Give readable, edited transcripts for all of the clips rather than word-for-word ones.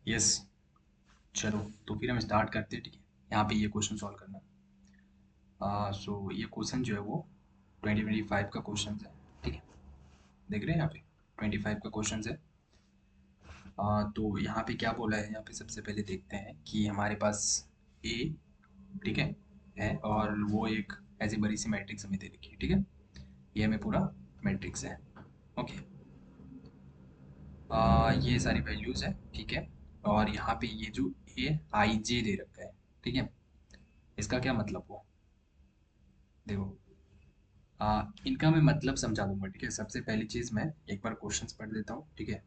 Yes. चलो, तो फिर हम स्टार्ट करते हैं। ठीक है, यहाँ पे ये क्वेश्चन सॉल्व करना। सो ये क्वेश्चन जो है वो 2025 का क्वेश्चन है। ठीक है, देख रहे हैं यहाँ पे 25 का क्वेश्चन है। तो यहाँ पे क्या बोला है, यहाँ पे सबसे पहले देखते हैं कि हमारे पास ए, ठीक है और वो एक ऐसी बड़ी सी मैट्रिक्स हमें दे रखी है। ठीक है, ये हमें पूरा मैट्रिक्स है। ओके, ये सारी वैल्यूज है। ठीक है, और यहाँ पे ये जो ए आई जे दे रखा है, ठीक है, इसका क्या मतलब हुआ देखो। इनका मैं मतलब समझा दूंगा। ठीक है, सबसे पहली चीज़ मैं एक बार क्वेश्चंस पढ़ देता हूँ। ठीक है,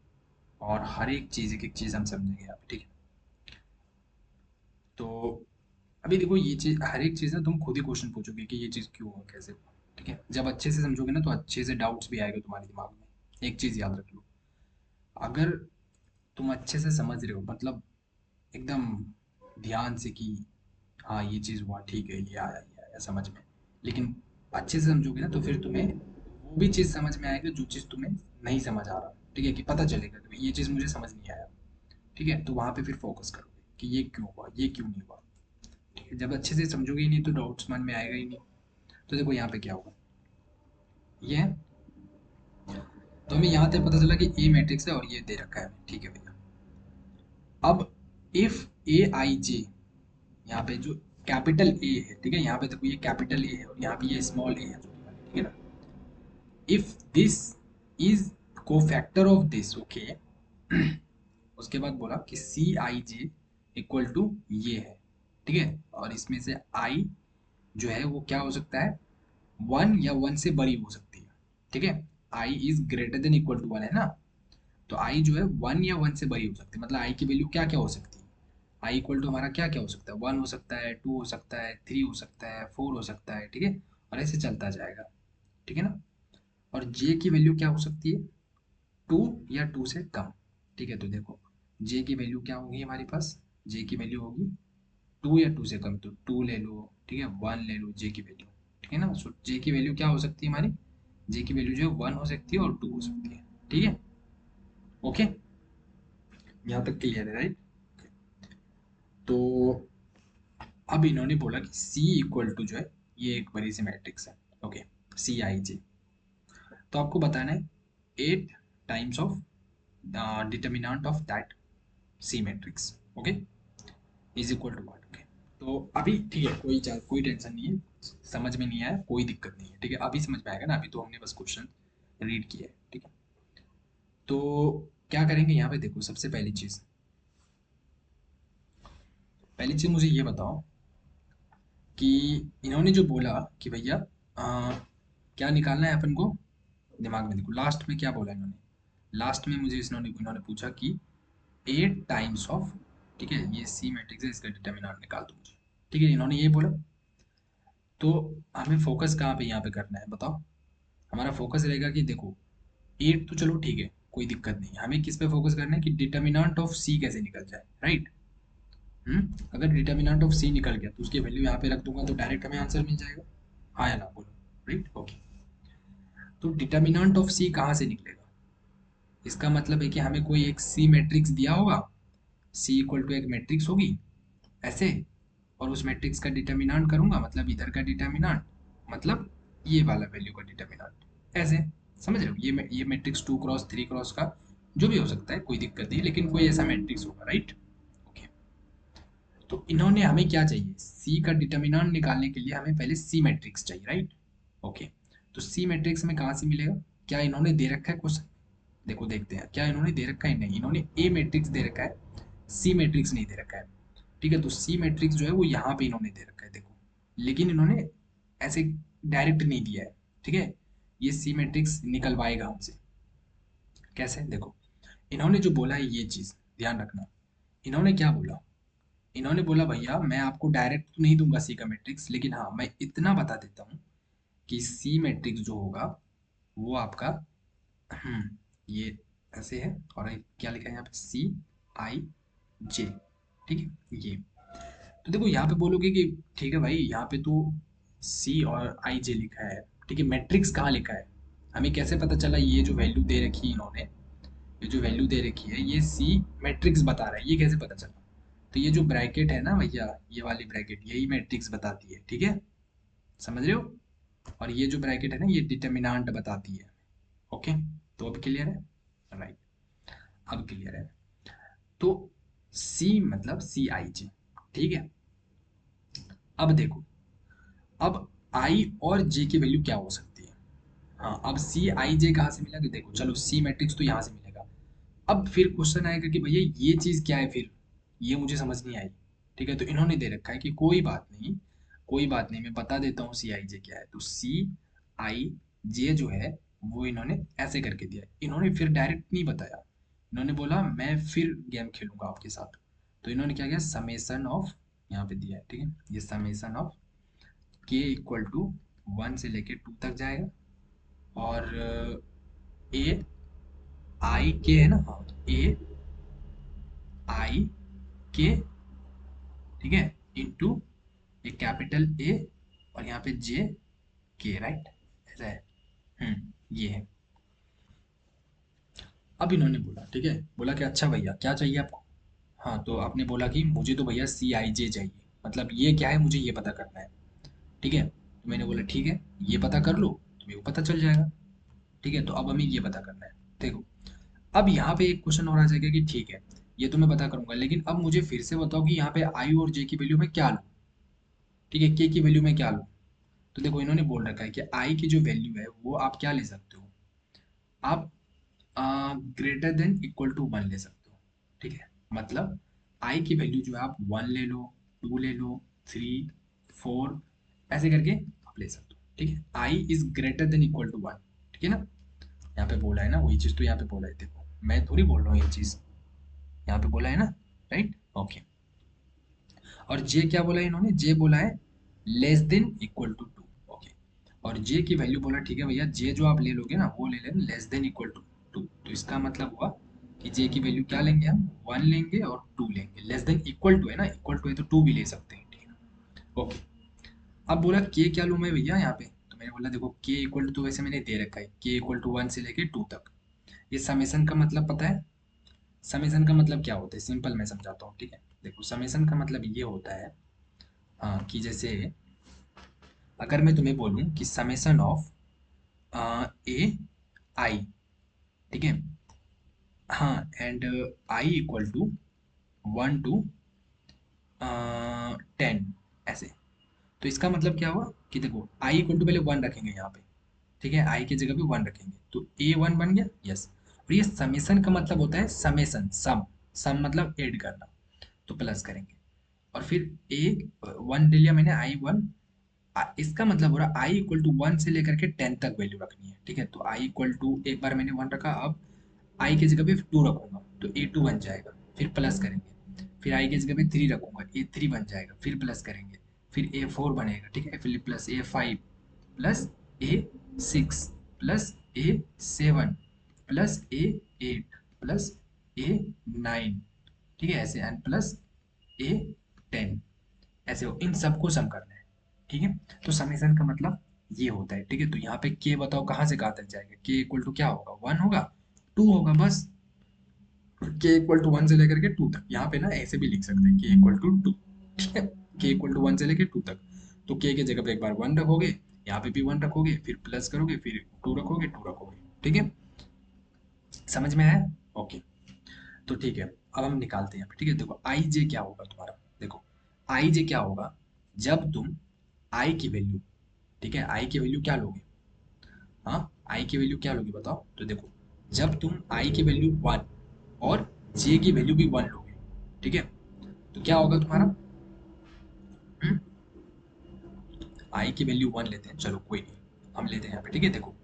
और हर एक चीज़ हम समझेंगे यहाँ पे। ठीक है, तो अभी देखो ये चीज़, हर एक चीज़ ना तुम खुद ही क्वेश्चन पूछोगे कि ये चीज़ क्यों हुआ, कैसे हुआ। ठीक है, जब अच्छे से समझोगे ना तो अच्छे से डाउट्स भी आएगा तुम्हारे दिमाग में। एक चीज़ याद रख लो, अगर तुम अच्छे से समझ रहे हो, मतलब एकदम ध्यान से कि हाँ ये चीज़ हुआ, ठीक है, ये आया समझ में, लेकिन अच्छे से समझोगे ना तो फिर तुम्हें वो भी चीज़ समझ में आएगा जो चीज़ तुम्हें नहीं समझ आ रहा। ठीक है, कि पता चलेगा कि ये चीज़ मुझे समझ नहीं आया। ठीक है, तो वहाँ पे फिर फोकस करोगे कि ये क्यों हुआ, ये क्यों नहीं हुआ। ठीक है, जब अच्छे से समझोगे ही नहीं तो डाउट्स मन में आएगा ही नहीं। तो देखो यहाँ पे क्या होगा, ये है। तो हमें यहाँ तक पता चला कि ए मैट्रिक्स है और ये दे रखा है हमें। ठीक है भैया, अब इफ ए आई जे, यहाँ पे जो कैपिटल ए है, ठीक है, यहाँ पे देखो ये कैपिटल ए है और यहाँ पे ये स्मॉल ए है, ठीक है ना। If this is cofactor of this, okay. उसके बाद बोला कि सी आई जे इक्वल टू ये है। ठीक है, और इसमें से आई जो है वो क्या हो सकता है, वन या वन से बड़ी हो सकती है। ठीक है, I is greater than equal to one है ना, तो आई जो है वन या वन से बड़ी हो सकती है। मतलब आई की वैल्यू क्या क्या हो सकती है, आई इक्वल टू हमारा क्या क्या हो सकता है, वन हो सकता है, टू हो सकता है, थ्री हो सकता है, फोर हो सकता है। ठीक है, और ऐसे चलता जाएगा। ठीक है ना, और जे की वैल्यू क्या हो सकती है, टू या टू से कम। ठीक है, तो देखो जे की वैल्यू क्या होगी हमारे पास, जे की वैल्यू होगी टू या टू से कम, तो टू ले लो, ठीक है, वन ले लो जे की वैल्यू। ठीक है ना, सो जे की वैल्यू क्या हो सकती है हमारी, जे की वैल्यू जो है वन हो सकती है और टू हो सकती है। ठीक है, ओके, यहाँ तक क्लियर है, राइट। तो अब इन्होंने बोला कि सी इक्वल टू जो है ये एक बड़ी सी मैट्रिक्स है। ओके, सी आई जे, तो आपको बताना है eight times of determinant of that C matrix. Okay, is equal to what. Okay, तो अभी ठीक है, कोई टेंशन नहीं है, समझ में नहीं आया कोई दिक्कत नहीं है। ठीक है, अभी समझ में आएगा ना, अभी तो हमने बस क्वेश्चन रीड किया है। ठीक है, तो क्या करेंगे यहाँ पे, देखो सबसे पहली चीज मुझे ये बताओ कि इन्होंने जो बोला कि भैया क्या निकालना है अपन को, दिमाग में देखो लास्ट में क्या बोला इन्होंने। लास्ट में मुझे इन्होंने इन्होंने पूछा कि एट टाइम्स ऑफ, ठीक है, ये सी मैट्रिक्स है, इसका डिटर्मिनेंट निकाल दो मुझे। ठीक है, इन्होंने ये बोला, तो हमें फोकस कहाँ पे यहाँ पे करना है बताओ। हमारा फोकस रहेगा कि देखो एट तो चलो ठीक है, कोई दिक्कत नहीं, हमें किस पे फोकस करना है कि डिटर्मिनेंट ऑफ सी कैसे निकल जाए, राइट। अगर डिटर्मिनेंट ऑफ सी निकल गया तो उसकी वैल्यू यहाँ पे रख दूंगा तो डायरेक्ट हमें आंसर मिल जाएगा। हाँ या ना बोलो, राइट। ओके, तो डिटर्मिनेंट ऑफ सी कहाँ से निकलेगा, इसका मतलब है कि हमें कोई एक सी मैट्रिक्स दिया होगा, सी इक्वल टू एक मैट्रिक्स होगी ऐसे, और उस मैट्रिक्स का डिटर्मिनेंट करूंगा, मतलब इधर का डिटर्मिनेंट, मतलब ये वाला वैल्यू का डिटर्मिनेंट ऐसे। समझ रहे हो, ये matrix two cross three cross का जो भी हो सकता है, कोई दिक्कत नहीं, लेकिन कोई ऐसा मैट्रिक्स होगा, राइट। ओके, तो इन्होंने हमें क्या चाहिए, सी का डिटर्मिनेंट निकालने के लिए हमें पहले सी मैट्रिक्स चाहिए, राइट। ओके, तो सी मैट्रिक्स में कहाँ से मिलेगा, क्या इन्होंने दे रखा है क्वेश्चन, देखो देखते हैं क्या इन्होंने दे रखा है, नहीं इन्होंने ए मैट्रिक्स दे रखा है, सी मैट्रिक्स नहीं दे रखा है। ठीक है, तो सी मैट्रिक्स जो है वो यहाँ पे इन्होंने दे रखा है देखो, लेकिन इन्होंने ऐसे डायरेक्ट नहीं दिया है। ठीक है, ये सी मैट्रिक्स निकलवाएगा हमसे, कैसे देखो, इन्होंने जो बोला है ये चीज ध्यान रखना। इन्होंने क्या बोला, इन्होंने बोला भैया मैं आपको डायरेक्ट तो नहीं दूंगा सी का मैट्रिक्स, लेकिन हाँ मैं इतना बता देता हूँ कि सी मैट्रिक्स जो होगा वो आपका ये ऐसे है, और क्या लिखा है यहाँ पे, सी आई जे। ठीक है, ये तो देखो यहाँ पे बोलोगे कि ठीक है भाई यहाँ पे तो सी और आई जे लिखा है, ठीक है, मैट्रिक्स कहाँ लिखा है, हमें कैसे पता चला ये जो वैल्यू दे रखी है इन्होंने, ये जो वैल्यू दे रखी है ये सी मैट्रिक्स बता रहा है, ये कैसे पता चला? तो ये जो ब्रैकेट है ना भैया, ये वाली ब्रैकेट यही मैट्रिक्स बताती है, ठीक है, समझ रहे हो? और ये जो ब्रैकेट है ना ये डिटर्मिनेंट बताती है। ओके, तो अब क्लियर है? राइट, अब क्लियर है। तो सी मतलब सी आई जे, ठीक है। अब देखो, अब आई और जे की वैल्यू क्या हो सकती है? हाँ, अब सी आई जे कहाँ से मिलेगा? देखो चलो, सी मैट्रिक्स तो यहाँ से मिलेगा। अब फिर क्वेश्चन आएगा कि भैया ये चीज़ क्या है फिर, ये मुझे समझ नहीं आई। ठीक है, तो इन्होंने दे रखा है कि कोई बात नहीं, कोई बात नहीं, मैं बता देता हूँ सी आई जे क्या है। तो सी आई जे जो है वो इन्होंने ऐसे करके दिया है। इन्होंने फिर डायरेक्ट नहीं बताया, इन्होंने बोला मैं फिर गेम खेलूंगा आपके साथ। तो इन्होंने क्या किया, समेसन ऑफ यहाँ पे दिया है, ठीक है, ये समेसन ऑफ के इक्वल टू 1 से लेके 2 तक जाएगा। और ए आई के है ना, हाँ, ए आई के, ठीक है, इंटू एक कैपिटल ए और यहाँ पे जे के, राइट, ऐसा है। ये है। अब इन्होंने बोला, ठीक है, बोला कि अच्छा भैया क्या चाहिए आपको? हाँ, तो आपने बोला कि मुझे तो भैया सी आई जे चाहिए, मतलब ये क्या है मुझे ये पता करना है, ठीक है। तो मैंने बोला ठीक है, ये पता कर लो तो मेरे को पता चल जाएगा। ठीक है, तो अब हमें ये पता करना है। देखो, अब यहाँ पे एक क्वेश्चन और आ जाएगा कि ठीक है, ये तो मैं पता करूंगा, लेकिन अब मुझे फिर से बताओ कि यहाँ पे आई और जे की वैल्यू में क्या लूँ, ठीक है, के की वैल्यू में क्या लूँ? तो देखो इन्होंने बोल रखा है कि आई की जो वैल्यू है वो आप क्या ले सकते हो, आप ग्रेटर देन इक्वल टू 1 ले सकते हो, ठीक है। मतलब आई की वैल्यू जो है आप 1 ले लो, 2 ले लो, 3, 4, ऐसे करके आप ले सकते हो, ठीक है। I is greater than equal to 1, ठीक है ना, यहाँ पे बोला है ना, वही चीज़ तो यहाँ पे बोला है, देखो मैं थोड़ी बोल रहा हूँ ये चीज़, यहाँ पे बोला है ना, राइट, ओके। और जे क्या बोला है इन्होंने, जे बोला है less than equal to 2, okay. और जे की वैल्यू बोला ठीक है भैया, जे जो आप ले लोगे ना वो ले लेना लेस देन इक्वल टू 2। तो इसका मतलब हुआ कि जे की वैल्यू क्या लेंगे हम, 1 लेंगे और 2 लेंगे। लेस देन इक्वल टू है ना, इक्वल टू है तो 2 भी ले सकते हैं, ठीक है, ओके। अब बोला के क्या लूँ मैं भैया यहाँ पे, तो मैंने बोला देखो के इक्वल टू तो वैसे मैंने दे रखा है, के इक्वल टू 1 से लेके 2 तक। ये समेसन का मतलब पता है? समेसन का मतलब क्या होता है, सिंपल मैं समझाता हूँ, ठीक है। देखो समेसन का मतलब ये होता है, हाँ, कि जैसे अगर मैं तुम्हें बोलूँ कि समेसन ऑफ ए आई, ठीक है, हाँ, and i equal to 1 to 10, ऐसे। तो इसका मतलब क्या हुआ कि देखो आई इक्वल टू पहले 1 रखेंगे यहाँ पे, ठीक है, आई की जगह पे 1 रखेंगे तो ए 1 बन गया, यस। और ये समेसन का मतलब होता है समेसन, सम, सम मतलब ऐड करना, तो प्लस करेंगे। और फिर ए 1 ले लिया मैंने, आई 1, इसका मतलब हो रहा आई इक्वल टू 1 से लेकर के 10 तक वैल्यू रखनी है, ठीक है। तो आई इक्वल टू, एक बार मैंने 1 रखा, अब आई की जगह पे 2 रखूंगा तो ए 2 बन जाएगा, फिर प्लस करेंगे। फिर आई की जगह पे 3 रखूंगा, ए 3 बन जाएगा, फिर प्लस करेंगे। फिर ए 4 बनेगा, ठीक है, फिर प्लस ए 5, प्लस ए 6, प्लस ए 7, प्लस ए 8, प्लस ए 9, ठीक है, ऐसे, एंड प्लस ए 10, ऐसे हो, इन सबको सम करना है, ठीक है। तो समेशन का मतलब ये होता है, ठीक है। तो यहाँ पे के बताओ कहाँ से कहाँ तक जाएगा, के इक्वल टू क्या होगा, 1 होगा, 2 होगा, बस। के इक्वल टू 1 से लेकर के 2 तक, यहाँ पे ना ऐसे भी लिख सकते हैं, के इक्वल टू 2, ठीक है, के इक्वल टू 1 से लेकर 2 तक। तो के की जगह पे एक बार 1 रखोगे, यहाँ पे भी 1 रखोगे, फिर प्लस करोगे, फिर 2 रखोगे, 2 रखोगे, ठीक है, समझ में आया? ओके, तो ठीक है, अब हम निकालते हैं यहाँ पे, ठीक है। देखो आई जे क्या होगा तुम्हारा, देखो आई जे क्या होगा, जब तुम आई की वैल्यू, ठीक है, आई की वैल्यू क्या लोगे, हाँ, आई की वैल्यू क्या लोगे बताओ? तो देखो, जब तुम आई की वैल्यू 1 और जे की वैल्यू भी 1 लोगे, ठीक है, तो क्या होगा तुम्हारा, आई की वैल्यू 1 लेते हैं, चलो कोई नहीं, हम लेते हैं यहाँ पे, ठीक है। देखो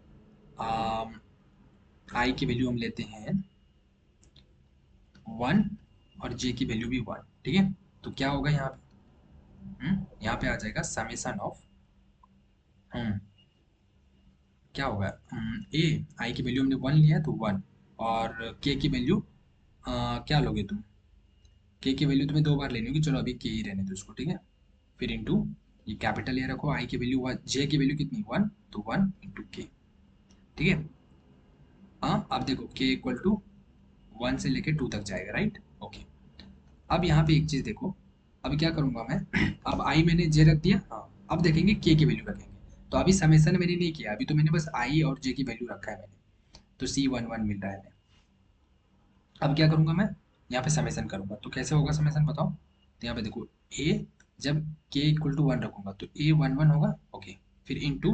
आई की वैल्यू हम लेते हैं 1 और जे की वैल्यू भी 1, ठीक है। तो क्या होगा यहाँ पे, यहाँ पे आ जाएगा समेसन ऑफ, हम्म क्या होगा, ए, आई की वैल्यू हमने 1 लिया है तो 1, और के की वैल्यू क्या लोगे तुम, के की वैल्यू तुम्हें 2 बार लेनी होगी, चलो अभी के ही रहने दो इसको, ठीक है। फिर इंटू, ये कैपिटल ए रखो, आई की वैल्यू 1, जे की वैल्यू कितनी 1, तो 1 इंटू के, ठीक है। हाँ, अब देखो के इक्वल टू 1 से लेके 2 तक जाएगा, राइट? ओके। अब यहाँ पे एक चीज़ देखो, अब क्या करूँगा मैं अब आई मैंने जे रख दिया, हाँ। अब देखेंगे के की वैल्यू रखेंगे। तो अभी समेसन मैंने नहीं किया, अभी तो मैंने बस आई और जे की वैल्यू रखा है मैंने, तो C11 मिल रहा है हमें। अब क्या करूँगा मैं, यहाँ पे समेसन करूँगा, तो कैसे होगा समेसन बताओ? तो यहाँ पे देखो, ए जब के इक्वल टू 1 रखूँगा तो A11 होगा, ओके। फिर इंटू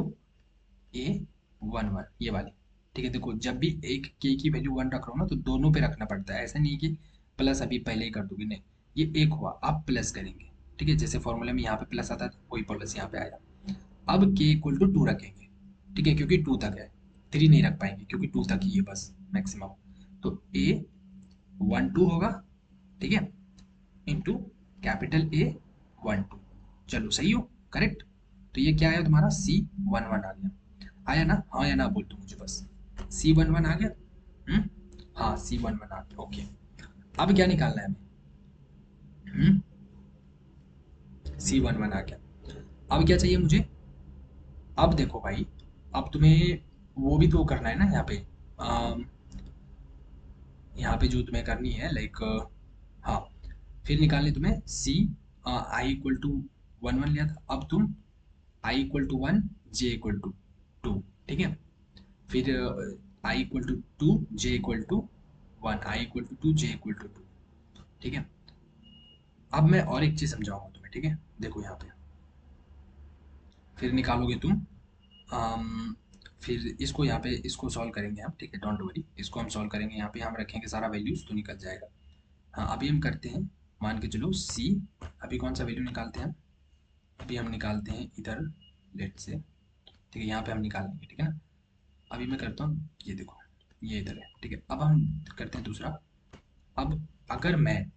A11 ये वाली, ठीक है। देखो जब भी एक के की वैल्यू 1 रख रहा हूँ ना, तो दोनों पे रखना पड़ता है, ऐसा नहीं कि प्लस अभी पहले ही कर दूंगी, नहीं। ये एक हुआ, आप प्लस करेंगे, ठीक है। जैसे फॉर्मूला में यहाँ पे प्लस आता था, वही प्लस यहाँ पे आया। अब के इक्वल टू 2 रखेंगे, ठीक है, क्योंकि 2 तक है, 3 नहीं रख पाएंगे क्योंकि 2 तक ही है बस मैक्सिमम। तो A12 होगा, ठीक है, इंटू कैपिटल A12। चलो सही हो, करेक्ट। तो ये क्या आया तुम्हारा, C11 आ गया। आया ना, हाँ या ना बोल दो मुझे बस। C11 आ गया। हम्म, हाँ C11 आ गया, ओके। अब क्या निकालना है हमें? C11 आ गया। अब क्या चाहिए मुझे? अब देखो भाई, अब तुम्हें वो भी तो करना है ना यहाँ पे, अम, यहाँ पे जो तुम्हें करनी है लाइक, हाँ, फिर निकालनी तुम्हें सी, आई इक्वल टू 1 1 लिया था, अब तुम I equal to 1, J equal to 2, ठीक है। फिर I equal to 2, J equal to 1, I equal to 2, J equal to 2, ठीक है। अब मैं और एक चीज़ समझाऊंगा तुम्हें, ठीक है। देखो यहाँ पे फिर निकालोगे तुम, फिर इसको यहाँ पे इसको सॉल्व करेंगे हम, ठीक है, डोंट वरी, इसको हम सॉल्व करेंगे, यहाँ पे हम रखेंगे सारा वैल्यूज तो निकल जाएगा। हाँ अभी हम करते हैं, मान के चलो सी, अभी कौन सा वैल्यू निकालते हैं हम? अभी हम निकालते हैं इधर, लेट से, ठीक है, यहाँ पे हम निकालेंगे, ठीक है ना। अभी मैं करता हूँ, ये देखो, ये इधर है, ठीक है। अब हम करते हैं दूसरा। अब अगर मैं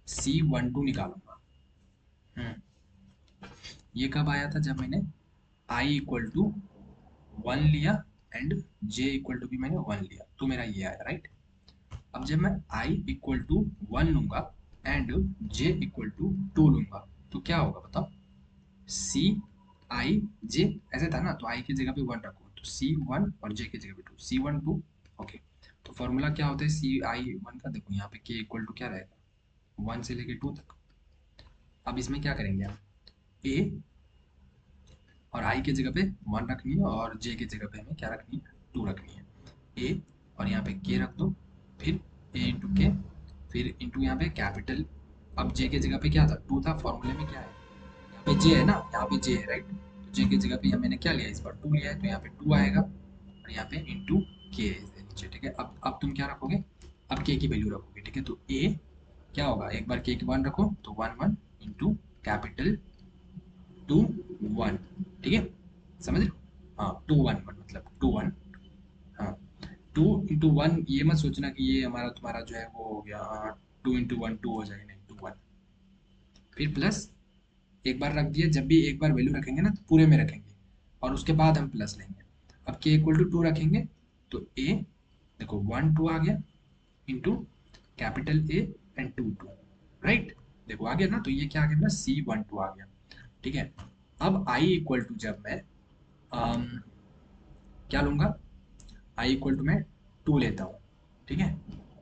C12 निकालूंगा, हम्म, ये कब आया था, जब मैंने आई इक्वल टू 1 लिया एंड जे इक्वल टू भी मैंने 1 लिया, तो मेरा ये आया, राइट। अब जब मैं आई इक्वल टू 1 लूंगा एंड जे इक्वल टू 2 लूंगा, तो क्या होगा बताओ? सी आई जे, ऐसे था ना, तो आई की जगह पे 1 रखो, तो C1 और जे की जगह पे 2, C12, ओके। तो फॉर्मूला क्या होता है CI1 का? देखो यहाँ पे के इक्वल टू क्या रहेगा, 1 से लेके 2 तक। अब इसमें क्या करेंगे हम, ए और आई की जगह पे 1 रखनी है और जे की जगह पे हमें क्या रखनी है, 2 रखनी है। ए और यहाँ पे के रख दो, फिर ए इंटू के, फिर इंटू यहाँ पे कैपिटल। अब जे की जगह पे क्या था, 2 था, फॉर्मूले में क्या है, यहाँ पे जे है ना, यहाँ पे जे है, राइट। तो जे की जगह पे मैंने क्या लिया, इस बार 2 लिया है, तो यहाँ पे 2 आएगा, और यहाँ पे इंटू के नीचे, ठीक है। अब तुम क्या रखोगे, अब के की वैल्यू रखोगे, ठीक है। तो ए क्या होगा, एक बार के की 1 रखो, तो 1 1 इंटू कैपिटल 2 1, ठीक है, समझ रहे हो? हाँ 2 1 1 मतलब 2 1, हाँ। 2 इंटू 1, ये मत सोचना कि ये हमारा तुम्हारा जो है वो हो गया, 2 इंटू 1 2 हो जाएगा, नहीं, 2 1। फिर प्लस, एक बार रख दिया, जब भी एक बार वैल्यू रखेंगे ना तो पूरे में रखेंगे, और उसके बाद हम प्लस लेंगे। अब के इक्वल टू 2 रखेंगे, तो ए देखो 1 2 आ गया, into capital A and 2 2, right. देखो आ गया ना, तो ये क्या आ गया ना, C12 आ गया, ठीक है। अब आई इक्वल टू जब मैं अम, क्या लूंगा, आई इक्वल टू मैं 2 लेता हूँ, ठीक है,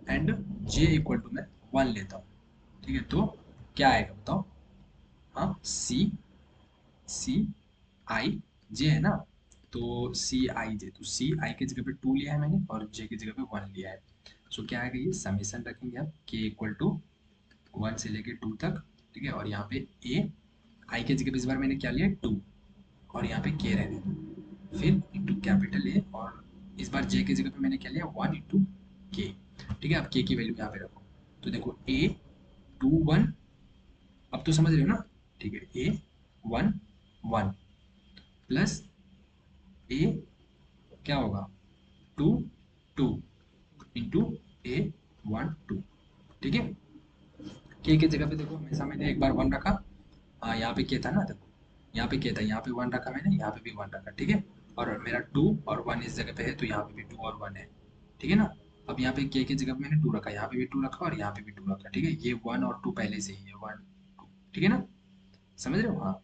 एंड जे इक्वल टू मैं 1 लेता हूँ, ठीक है। तो क्या आएगा बताओ? हाँ सी, सी आई जे है ना, तो CI J, तो सी आई की जगह पे 2 लिया है मैंने और जे की जगह पे 1 लिया है। सो क्या आएगा, ये समेसन रखेंगे आप, के इक्वल टू 1 से लेके 2 तक, ठीक है। और यहाँ पे ए, आई की जगह पे इस बार मैंने क्या लिया, 2, और यहाँ पे के रहने दो, फिर इंटू कैपिटल ए, और इस बार जे की जगह पे मैंने क्या लिया, 1 इंटू के, ठीक है। अब के की वैल्यू यहाँ पे रखो, तो देखो ए 2 1, अब तो समझ रहे हो ना, ठीक है। ए 1 1 प्लस ए क्या होगा, 2 2 इंटू ए 1 2, ठीक है। के की जगह पे देखो हमेशा मैंने एक बार 1 रखा, हाँ यहाँ पे के था ना, देखो यहाँ पे के था, यहाँ पे 1 रखा मैंने, यहाँ पे भी 1 रखा, ठीक है। और मेरा 2 और 1 इस जगह पे है, तो यहाँ पे भी 2 और 1 है, ठीक है ना। अब यहाँ पे के की जगह पे मैंने 2 रखा, यहाँ पे भी 2 रखा और यहाँ पे भी 2 रखा, ठीक है। ये 1 और 2 पहले से ही है, 1 2, ठीक है ना, समझ रहे हो? हाँ।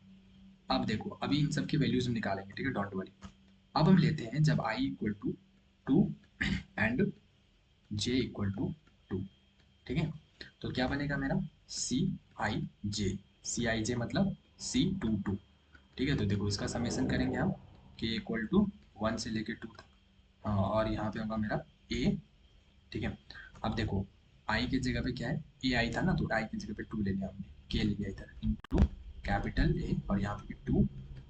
अब देखो, अभी इन सब की वैल्यूज हम निकालेंगे, ठीक है, डोंट वरी। अब हम लेते हैं जब I equal to 2 and J equal to 2, ठीक है। तो क्या बनेगा मेरा सी आई जे मतलब C22। ठीक है। तो देखो इसका समेशन करेंगे हम k इक्वल टू 1 से लेके 2 तक। हाँ, और यहाँ पे होगा मेरा a। ठीक है। अब देखो आई की जगह पे क्या है, ए आई था ना, तो आई की जगह पे 2 ले लिया हमने, के ले लिया इधर इंटू कैपिटल ए और यहाँ पे भी 2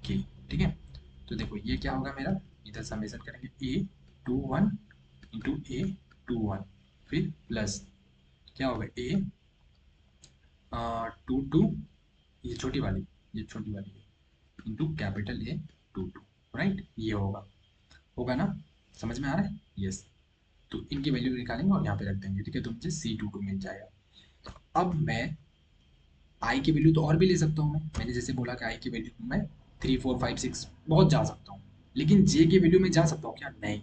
के। ठीक है। तो देखो ये क्या होगा मेरा, इधर समेशन करेंगे A21 इंटू A21, फिर प्लस क्या होगा A22, ये छोटी वाली इंटू कैपिटल A22। राइट, ये होगा होगा ना, समझ में आ रहा है? यस। तो इनकी वैल्यू निकालेंगे और यहाँ पे रख देंगे। ठीक है। तो मुझे C22 मिल जाएगा। अब मैं आई की वैल्यू तो और भी ले सकता हूँ। मैंने जैसे बोला कि आई की वैल्यू मैं 3 4 5 6 बहुत जा सकता हूँ, लेकिन जे की वैल्यू में जा सकता हूँ क्या? नहीं,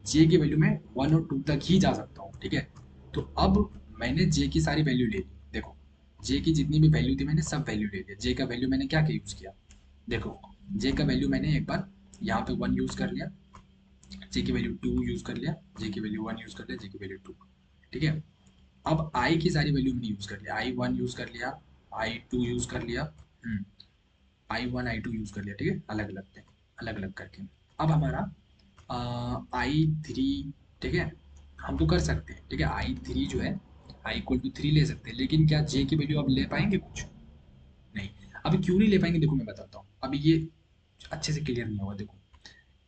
जे की वैल्यू में 1 और 2 तक ही जा सकता हूँ। ठीक है। तो अब मैंने जे की सारी वैल्यू ले ली। देखो जे की जितनी भी वैल्यू थी मैंने सब वैल्यू ले लिया। जे का वैल्यू मैंने क्या क्या यूज़ किया, देखो जे का वैल्यू मैंने एक बार यहाँ पे 1 यूज़ कर लिया, जे की वैल्यू 2 यूज़ कर लिया, जे की वैल्यू 1 यूज़ कर लिया, जे की वैल्यू 2। ठीक है। अब आई की सारी वैल्यू मैंने यूज़ कर लिया, I1 यूज़ कर लिया, I2 यूज़ कर लिया, I1 I2 यूज़ कर लिया। ठीक है, अलग अलग थे, अलग अलग करके। अब हमारा I3। ठीक है, हम तो कर सकते हैं। ठीक है, I3 जो है I इक्वल टू 3 ले सकते हैं, लेकिन क्या जे की वैल्यू अब ले पाएंगे कुछ? नहीं। अभी क्यों नहीं ले पाएंगे, देखो मैं बताता हूँ। अभी ये अच्छे से क्लियर नहीं होगा। देखो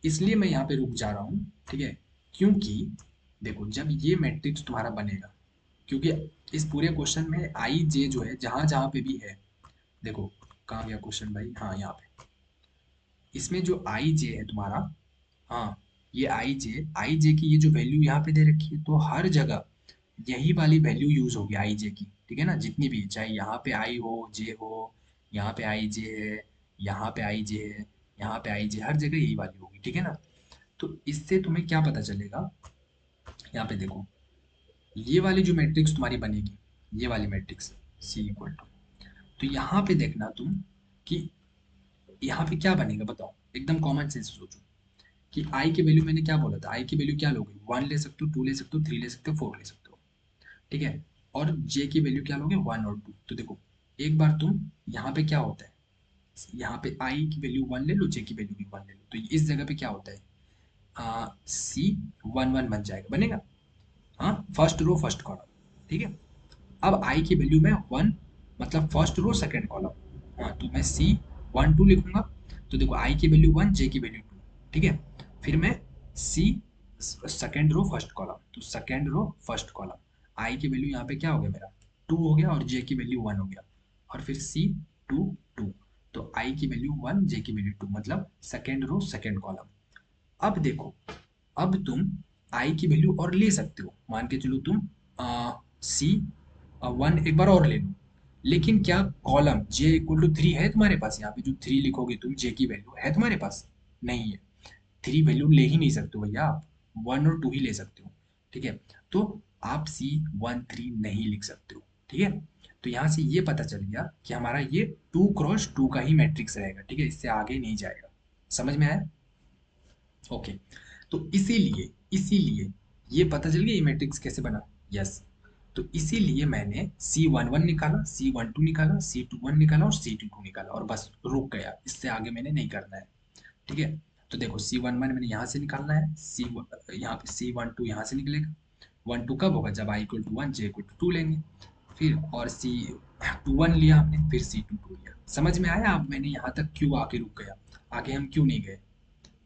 इसलिए मैं यहाँ पे रुक जा रहा हूँ। ठीक है, क्योंकि देखो जब ये मैट्रिक्स तुम्हारा बनेगा, क्योंकि इस पूरे क्वेश्चन में आई जे जो है जहाँ जहाँ पे भी है, देखो कहाँ गया क्वेश्चन भाई, हाँ यहाँ पे, इसमें जो आई जे है तुम्हारा, हाँ ये आई जे की ये जो वैल्यू यहाँ पे दे रखी है, तो हर जगह यही वाली वैल्यू यूज होगी आई जे की। ठीक है ना, जितनी भी, चाहे यहाँ पे आई हो, जे हो, यहाँ पे आई जे है, यहाँ पे आई जे है, यहाँ पे आई जे, हर जगह यही वाली होगी। ठीक है ना। तो इससे तुम्हें क्या पता चलेगा, यहाँ पे देखो ये वाली जो मैट्रिक्स तुम्हारी बनेगी, ये वाली मैट्रिक्स सी इक्वल टू, तो यहाँ पे देखना तुम कि यहाँ पे क्या बनेगा, बताओ एकदम कॉमन सेंस सोचो कि आई की वैल्यू मैंने क्या बोला था, आई की वैल्यू क्या लोगे, 1 ले सकते हो, 2 ले सकते हो, 3 ले सकते हो, 4 ले सकते हो। ठीक है। और जे की वैल्यू क्या लोगे, 1 और 2। तो देखो एक बार तुम यहाँ पे क्या होता है, यहाँ पे आई की वैल्यू 1 ले लो, जे की वैल्यू भी 1 ले लो, तो इस जगह पे क्या होता है, C11 बन जाएगा, बनेगा। हाँ, फर्स्ट रो फर्स्ट कॉलम। ठीक है। अब आई की वैल्यू में 1 मतलब फर्स्ट रो सेकंड कॉलम, हाँ तो मैं C12 लिखूंगा। तो देखो आई की वैल्यू 1, जे की वैल्यू 2। ठीक है। फिर मैं सी सेकेंड रो फर्स्ट कॉलम, तो सेकेंड रो फर्स्ट कॉलम, आई की वैल्यू यहाँ पे क्या हो गया मेरा 2 हो गया, और जे की वैल्यू 1 हो गया, और फिर C22। तो आई की वैल्यू 1, जे की वैल्यू 2, मतलब सेकेंड रो सेकेंड कॉलम। अब देखो, अब तुम आई की वैल्यू और ले सकते हो, मान के चलो तुम C1 एक बार और ले लो, लेकिन क्या कॉलम जे इक्वल टू 3 है तुम्हारे पास? यहाँ पे जो 3 लिखोगे तुम, जे की वैल्यू है तुम्हारे पास? नहीं है। 3 वैल्यू ले ही नहीं सकते हो भैया, आप 1 और 2 ही ले सकते हो। ठीक है। तो आप C13 नहीं लिख सकते हो। ठीक है। तो यहाँ से ये पता चल गया कि हमारा ये 2 क्रॉस 2 का ही मैट्रिक्स रहेगा। ठीक है, इससे आगे नहीं जाएगा। समझ में आया? ओके। तो इसीलिए इसीलिए ये पता चल गया ये मैट्रिक्स कैसे बना। यस। तो इसीलिए मैंने C11 निकाला, C12 निकाला, C21 निकाला और C22 निकाला, और बस रुक गया, इससे आगे मैंने नहीं करना है। ठीक है। तो देखो C11 मैंने यहाँ से निकालना है, यहाँ पे C12 यहाँ से निकलेगा। 1 2 कब होगा, जब i equal to 1, J equal to 2 लेंगे। फिर और C21 लिया हमने, फिर C22 लिया। समझ में आया अब मैंने यहाँ तक क्यों आके रुक गया, आगे हम क्यों नहीं गए?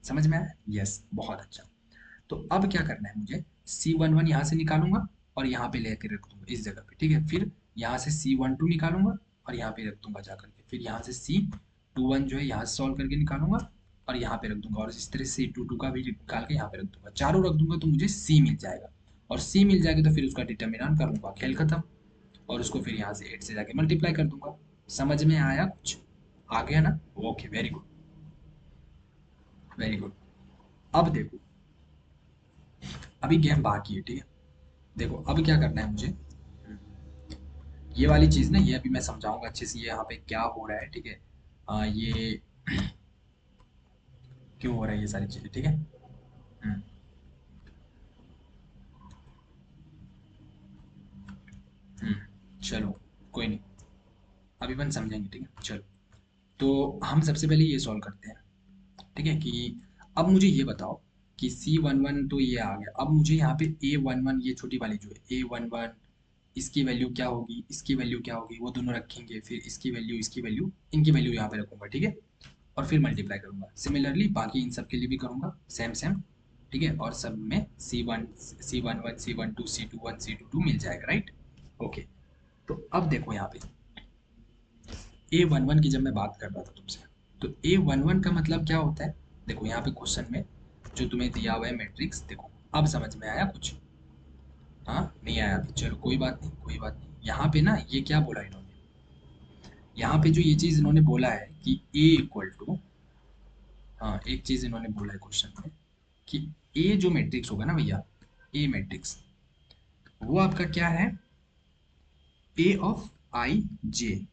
समझ में आया? यस, बहुत अच्छा। तो अब क्या करना है मुझे, C11 यहाँ से निकालूंगा और यहाँ पे लेके रख दूंगा इस जगह पे। ठीक है। फिर यहाँ से C12 निकालूंगा और यहाँ पे रख दूंगा जा करके। फिर यहाँ से C21 जो है यहाँ से सॉल्व करके निकालूंगा और यहाँ पे रख दूंगा, और इस तरह से C22 का भी निकाल के यहाँ पे रख दूंगा। चारों रख दूंगा तो मुझे C मिल जाएगा, और C मिल जाएगा तो फिर उसका डिटर्मिनेंट कर लूंगा, खेल खत्म। और उसको फिर यहाँ से 8 से जाके मल्टीप्लाई कर दूंगा। समझ में आया कुछ? आ गया ना? Okay, very good, very good. अब देखो, अभी गेम बाकी है। ठीक है। देखो अब क्या करना है मुझे, ये वाली चीज़ ना, ये अभी मैं समझाऊंगा अच्छे से ये यहाँ पे क्या हो रहा है। ठीक है। ये क्यों हो रहा है ये सारी चीज़ें। ठीक है। हम्म, चलो कोई नहीं, अभी अपन समझेंगे, ठीक है। चलो, तो हम सबसे पहले ये सॉल्व करते हैं, ठीक है। कि अब मुझे ये बताओ कि C11 तो ये आ गया, अब मुझे यहाँ पे A11, ये छोटी वाली जो है A11, इसकी वैल्यू क्या होगी, इसकी वैल्यू क्या होगी, वो दोनों रखेंगे, फिर इसकी वैल्यू, इसकी वैल्यू, इनकी वैल्यू यहाँ पे रखूंगा, ठीक है। और फिर मल्टीप्लाई करूंगा, सिमिलरली बाकी इन सब के लिए भी करूंगा सेम सेम, ठीक है। और सब में C1, C11, C12, C21, C22 मिल जाएगा, राइट। ओके, तो अब देखो यहाँ पे A11 की जब मैं बात कर रहा था तुमसे, तो A11 का मतलब क्या होता है, देखो यहाँ पे क्वेश्चन में जो तुम्हें दिया हुआ है मैट्रिक्स, देखो अब समझ में आया कुछ? हाँ, नहीं आया अभी, चलो कोई बात नहीं, कोई बात नहीं। यहाँ पे ना ये क्या बोला इन्होंने, यहाँ पे जो ये चीज इन्होंने बोला है कि A इक्वल टू, हाँ एक चीज इन्होंने बोला है क्वेश्चन में कि A जो मैट्रिक्स होगा ना भैया, A मैट्रिक्स, वो आपका क्या है, A ऑफ आई जे,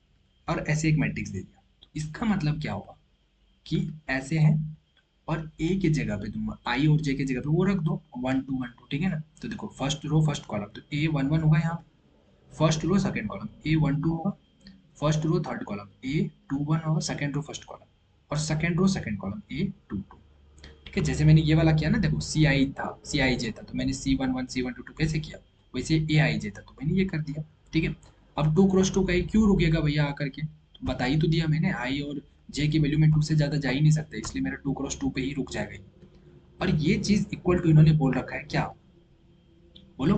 और ऐसे एक मैट्रिक्स दे दिया, तो इसका मतलब क्या होगा कि ऐसे है, और ए की जगह पे तुम आई और जे की जगह पे वो रख दो 1 2 1 2, ठीक है ना। तो देखो फर्स्ट रो फर्स्ट कॉलम, तो A11 होगा यहाँ, first row second column A12 होगा, first row third column A21 होगा, सेकंड रो फर्स्ट कॉलम, और second row second column A22, ठीक है। जैसे मैंने ये वाला किया ना, देखो सी आई था, सी आई जे था, तो मैंने C11 C1 C2 कैसे किया, वैसे ए आई जे था तो मैंने ये कर दिया, ठीक है। अब 2 क्रॉस 2 का ही क्यों रुकेगा भैया आकर के, तो बता ही तो दिया मैंने, आई और जे की वैल्यू में 2 से ज्यादा जा ही नहीं सकते, इसलिए मेरा 2 क्रॉस 2 पे ही रुक जाएगा ये। और ये चीज इक्वल टू इन्होंने बोल रखा है क्या, बोलो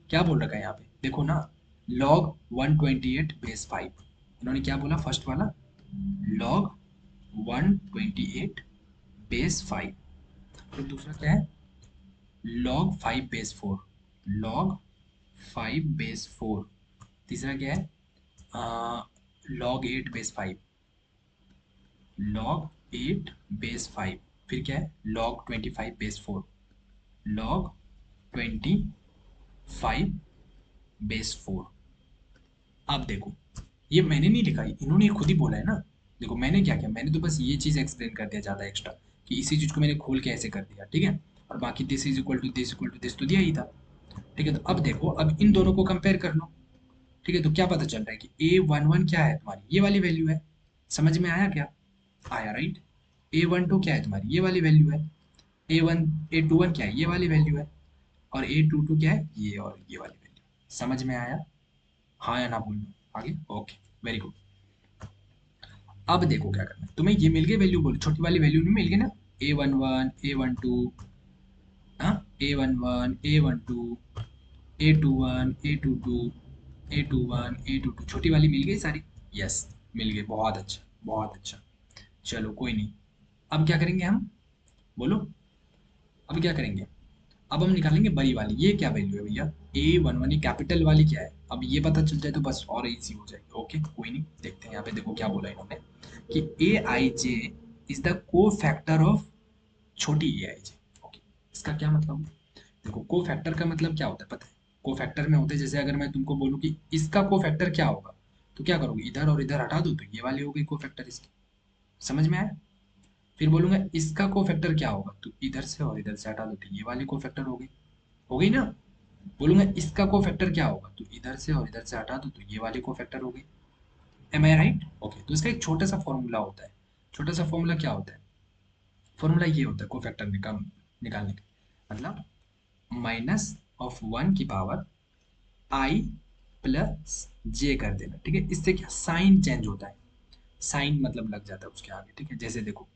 क्या बोल रखा है यहाँ पे, देखो ना, log 128/5, इन्होंने क्या बोला फर्स्ट वाला, log 128/5, फिर दूसरा क्या है, log 5/4, log 5/4, तीसरा क्या है, log 8/5, log 8/5, फिर क्या है, log 25/4, log 25/4। अब देखो, ये मैंने नहीं लिखा, इन्होंने खुद ही बोला है ना। देखो मैंने क्या किया, मैंने तो बस ये चीज एक्सप्लेन कर दिया ज्यादा एक्स्ट्रा, कि इसी चीज को मैंने खोल के ऐसे कर दिया, ठीक है। और बाकी this is equal to this equal to this तो दिया ही था, ठीक है। तो अब देखो, अब इन दोनों को कंपेयर कर लो, ठीक है। तो क्या पता चल रहा है कि A11 क्या है तुम्हारी, ये वाली वैल्यू है, समझ में आया क्या, आया राइट। A12 क्या है तुम्हारी, ये वाली वैल्यू है, A21 क्या है, ये वाली वैल्यू है, और A22 क्या है, ये और ये वाली वैल्यू, समझ में आया, हाँ या ना बोलो आगे, ओके, वेरी गुड। अब देखो क्या करना है तुम्हें, ये मिल गई वैल्यू, बोलो छोटी वाली वैल्यू नहीं मिल गई ना, A11 A12, हाँ A11 A12 A21 A22 A21 A22, छोटी वाली मिल गई सारी, यस मिल गई, बहुत अच्छा बहुत अच्छा। चलो कोई नहीं, अब क्या करेंगे हम, बोलो अब क्या करेंगे, अब हम निकालेंगे बड़ी वाली, ये क्या वैल्यू है भैया, A11, ये कैपिटल वाली क्या है, अब ये पता चल जाए तो बस और इजी हो जाएगी, ओके कोई नहीं, देखते हैं यहाँ पे, देखो क्या बोला इन्होंने कि ए आई जे इज द को फैक्टर ऑफ छोटी ए आई जे, ओके। इसका क्या मतलब, देखो को फैक्टर का मतलब क्या होता है पता है, को फैक्टर में होता है, जैसे अगर मैं तुमको बोलूँ कि इसका को फैक्टर क्या होगा, तो क्या करोगे, इधर और इधर हटा दो तो ये वाली हो गई को फैक्टर इसकी, समझ में आया। फिर बोलूंगा इसका को फैक्टर क्या होगा, तो इधर से और इधर से हटा दो तो ये वाली को फैक्टर हो गई ना। बोलूंगा इसका को फैक्टर क्या होगा, तो इधर से और इधर से हटा दो तो ये वाली को फैक्टर हो गई, एम आई राइट, ओके। तो इसका एक छोटा सा फॉर्मूला होता है, छोटा सा फॉर्मूला क्या होता है, फॉर्मूला ये होता है को फैक्टर निकालने का मतलब, -1 की पावर आई प्लस जे कर देना, ठीक है। इससे क्या साइन चेंज होता है, साइन मतलब लग जाता है उसके आगे, ठीक है। जैसे देखो,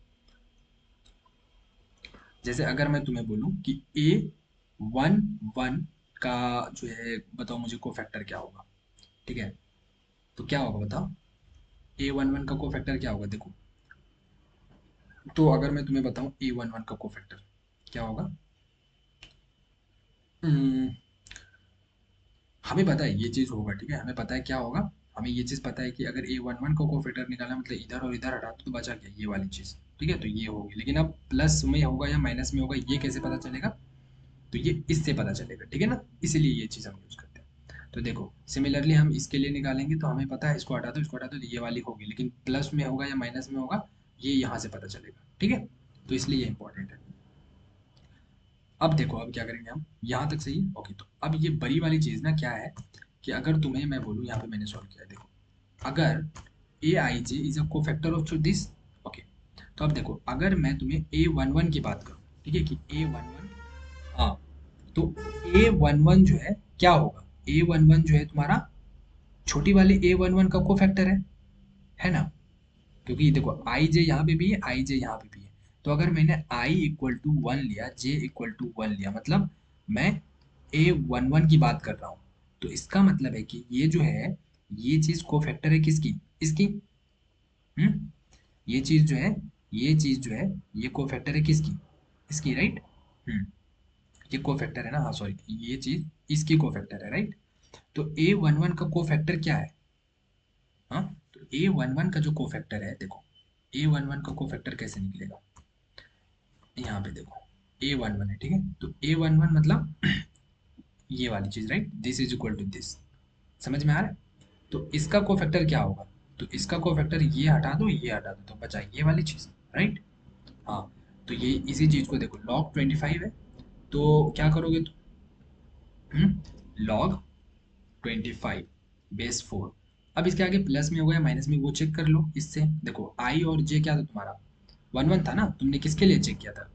जैसे अगर मैं तुम्हें बोलूं कि A11 का जो है बताओ मुझे को फैक्टर क्या होगा, ठीक है। तो क्या होगा बताओ, A11 का को फैक्टर क्या होगा, देखो, तो अगर मैं तुम्हें बताऊं A11 का को फैक्टर क्या होगा, हम्म, हमें पता है ये चीज़ होगा, ठीक है, हमें पता है क्या होगा, हमें ये चीज़ पता है कि अगर A11 को कोफैक्टर निकालना मतलब इधर और इधर हटा तो बचा क्या, ये वाली चीज़, ठीक है। तो ये होगी, लेकिन अब प्लस में होगा या माइनस में होगा ये कैसे पता चलेगा, तो ये इससे पता चलेगा, ठीक है ना, इसीलिए ये चीज़ हम यूज़ करते हैं। तो देखो सिमिलरली हम इसके लिए निकालेंगे, तो हमें पता है इसको हटा दो इसको हटा दो तो ये वाली होगी, लेकिन प्लस में होगा या माइनस में होगा ये यहाँ से पता चलेगा, ठीक है। तो इसलिए ये इंपॉर्टेंट है। अब देखो अब क्या करेंगे हम, यहाँ तक सही है, ओके। तो अब ये बड़ी वाली चीज़ ना क्या है, कि अगर तुम्हें मैं बोलूँ, यहाँ पे मैंने सॉल्व किया है, देखो, अगर ए आई जे इज अ को फैक्टर ऑफ दिस, ओके, तो अब देखो, अगर मैं तुम्हें ए वन वन की बात करूँ, ठीक है, कि ए वन वन, हाँ, तो ए वन वन जो है क्या होगा, ए वन वन जो है तुम्हारा छोटी वाली ए वन वन का को फैक्टर है ना, क्योंकि देखो आई जे यहाँ पे भी है, आई जे यहाँ पे भी है, तो अगर मैंने आई इक्वल टू वन लिया, जे इक्वल टू वन लिया, मतलब मैं ए वन वन की बात कर रहा हूँ, तो इसका मतलब है कि ये जो है, ये चीज को फैक्टर है किसकी, इसकी, हम्म, ये चीज जो है, ये चीज जो है, ये को फैक्टर है किसकी, इसकी, राइट, हम्म, ये को फैक्टर है ना, हाँ सॉरी, ये चीज इसकी को फैक्टर है, राइट, तो ए वन वन का को फैक्टर क्या है, हाँ, तो ए वन वन का जो को फैक्टर है, देखो, ए वन वन का को फैक्टर कैसे निकलेगा, यहाँ पे देखो, ए वन वन है, ठीक है, तो ए वन वन मतलब ये वाली चीज, right, this is equal to this, समझ में आ रहा है, तो इसका कोफैक्टर क्या होगा, तो इसका कोफैक्टर ये हटा दो, ये हटा दो, तो बचा ये वाली चीज, राइट, हाँ, तो ये इसी चीज को देखो, log 25 है, तो क्या करोगे तुम, log 25 बेस 4, अब इसके आगे प्लस में हो गया माइनस में, वो चेक कर लो इससे, देखो आई और जे क्या था तुम्हारा, वन वन था ना, तुमने किसके लिए चेक किया था,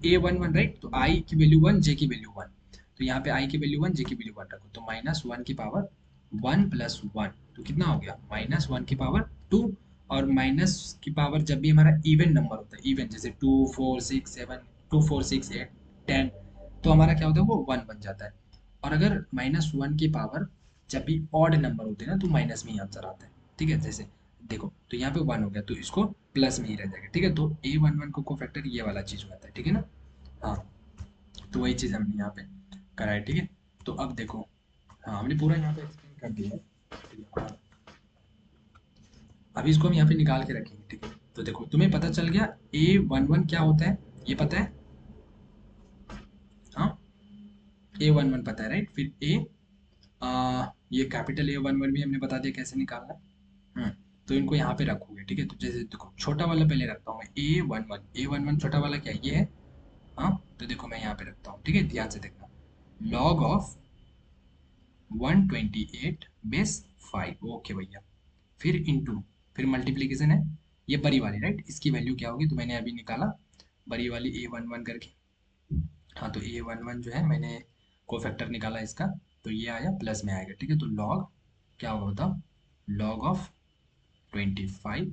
ए वन वन, राइट, तो आई की वैल्यू वन, जे की वैल्यू वन, तो यहाँ पे आई की वैल्यू वन, जे की वैल्यू वन रखो, तो माइनस वन की पावर वन प्लस वन, तो कितना हो गया, माइनस वन की पावर टू, और माइनस की पावर जब भी हमारा इवन नंबर होता है, इवन जैसे 2 4 6 7, 2 4 6 8 10, तो हमारा क्या होता है, वो वन बन जाता है, और अगर माइनस वन की पावर जब भी ऑड नंबर होते हैं ना, तो माइनस में ही आंसर आता है, ठीक है, जैसे देखो, तो यहाँ पे वन हो गया, तो इसको प्लस में ही रह जाएगा, ठीक है, तो ए वन वन को फैक्टर ये वाला चीज हो जाता है, ठीक है ना, हाँ, तो वही चीज हमने यहाँ पे करा है, ठीक है, तो अब देखो, हाँ, हमने पूरा यहाँ पे एक्सप्लेन कर दिया है, ठीक है, हाँ, अभी इसको हम यहाँ पे निकाल के रखेंगे, ठीक है, तो देखो तुम्हें पता चल गया ए वन वन क्या होता है, ये पता है, हाँ, ए वन वन पता है, राइट, फिर ये कैपिटल ए वन वन भी हमने बता दिया कैसे निकालना है, हम्म, तो इनको यहाँ पे रखोगे, ठीक है, तो जैसे देखो छोटा वाला पहले रखता हूँ मैं, ए वन वन, ए वन वन छोटा वाला क्या ये है, हाँ, तो देखो मैं यहाँ पे रखता हूँ, ठीक है, ध्यान से देखना, लॉग ऑफ 128 बेस 5, ओके भैया, फिर इंटू, फिर मल्टीप्लीकेशन है, ये बड़ी वाली, राइट, इसकी वैल्यू क्या होगी, तो मैंने अभी निकाला बड़ी वाली ए वन वन करके, हाँ, तो ए वन वन जो है मैंने को फैक्टर निकाला इसका, तो ये आया प्लस में आएगा, ठीक है, तो लॉग क्या होगा बताओ, log of 25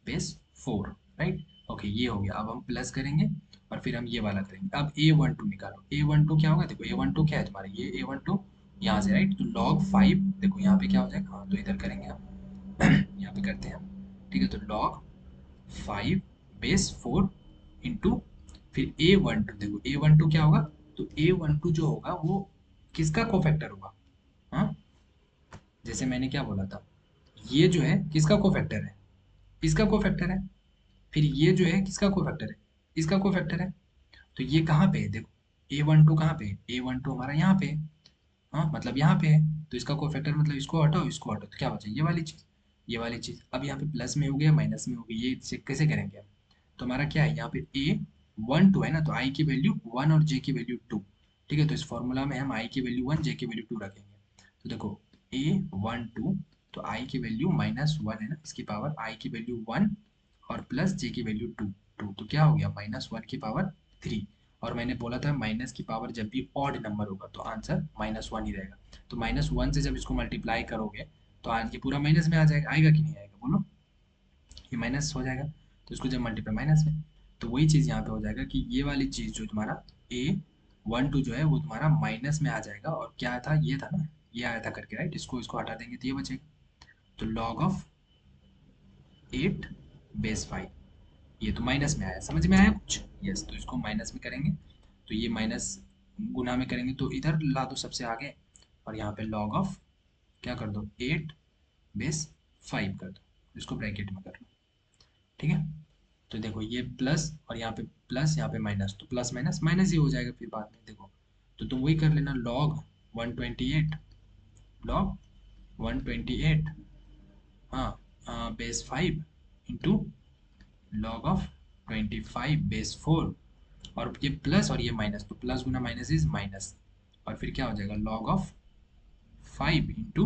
base 4, right, okay, ये हो गया, अब हम प्लस करेंगे और फिर हम ये वाला करेंगे, अब ए वन टू निकालो, ए वन टू क्या होगा, देखो ए वन टू क्या है तुम्हारा, ये ए वन टू यहाँ से, राइट, तो लॉग 5, देखो यहाँ पे क्या हो जाएगा, हाँ, तो इधर करेंगे हम यहाँ पे करते हैं हम, ठीक है, तो लॉग 5 बेस 4 इंटू, फिर ए वन टू, देखो ए वन टू क्या होगा, तो ए वन टू जो होगा वो किसका कोफैक्टर होगा, हाँ, जैसे मैंने क्या बोला था, ये जो है किसका कोफैक्टर है, इसका कोफैक्टर है, फिर ये जो है किसका कोफैक्टर है, इसका कोफैक्टर है, तो ये कहाँ पे है, देखो ए वन टू कहाँ पे है, ए वन टू हमारा यहाँ पे है, हाँ, मतलब यहाँ पे है, तो इसका कोफैक्टर मतलब इसको हटाओ, इसको हटाओ, तो क्या बचा, ये वाली चीज, ये वाली चीज, अब यहाँ पे प्लस में हो गया माइनस में हो गया, ये चेक कैसे करेंगे हम, तो हमारा क्या है यहाँ पे ए वन टू है ना, तो आई की वैल्यू वन और जे की वैल्यू टू, ठीक है, तो इस फॉर्मूला में हम आई की वैल्यू वन, जे की वैल्यू टू रखेंगे, तो देखो ए वन टू, तो आई की वैल्यू माइनस वन है ना, इसकी पावर आई की वैल्यू वन और प्लस जे की वैल्यू टू, टू तो क्या हो गया माइनस वन की पावर थ्री, और मैंने बोला था माइनस की पावर जब भी ऑड नंबर होगा तो आंसर माइनस वन ही रहेगा, तो माइनस वन से जब इसको मल्टीप्लाई करोगे तो आज ये पूरा माइनस में आ जाएगा, आएगा कि नहीं आएगा बोलो, ये माइनस हो जाएगा, तो इसको जब मल्टीप्लाई माइनस में, तो वही चीज़ यहाँ पे हो जाएगा कि ये वाली चीज़ जो तुम्हारा ए वन टू जो है वो तुम्हारा माइनस में आ जाएगा, और क्या था, ये था ना, ये आया था करके, राइट, इसको इसको हटा देंगे तो ये बचेगा, तो लॉग ऑफ 8 बेस 5, ये तो माइनस में आया, समझ में आया कुछ, यस, तो इसको माइनस में करेंगे, तो ये माइनस गुना में करेंगे तो इधर ला दो सबसे आगे, और यहाँ पे लॉग ऑफ क्या कर दो 8 बेस 5 कर दो, इसको ब्रैकेट में कर लो, ठीक है, तो देखो ये प्लस और यहाँ पे प्लस, यहाँ पे माइनस, तो प्लस माइनस माइनस ही हो जाएगा फिर बाद में, देखो, तो तुम वही कर लेना, लॉग 128, लॉग 128, हाँ, base 5 into log of 25 base 4, और ये प्लस और ये माइनस, तो plus Guna minus is minus, और फिर क्या हो जाएगा log of 5 into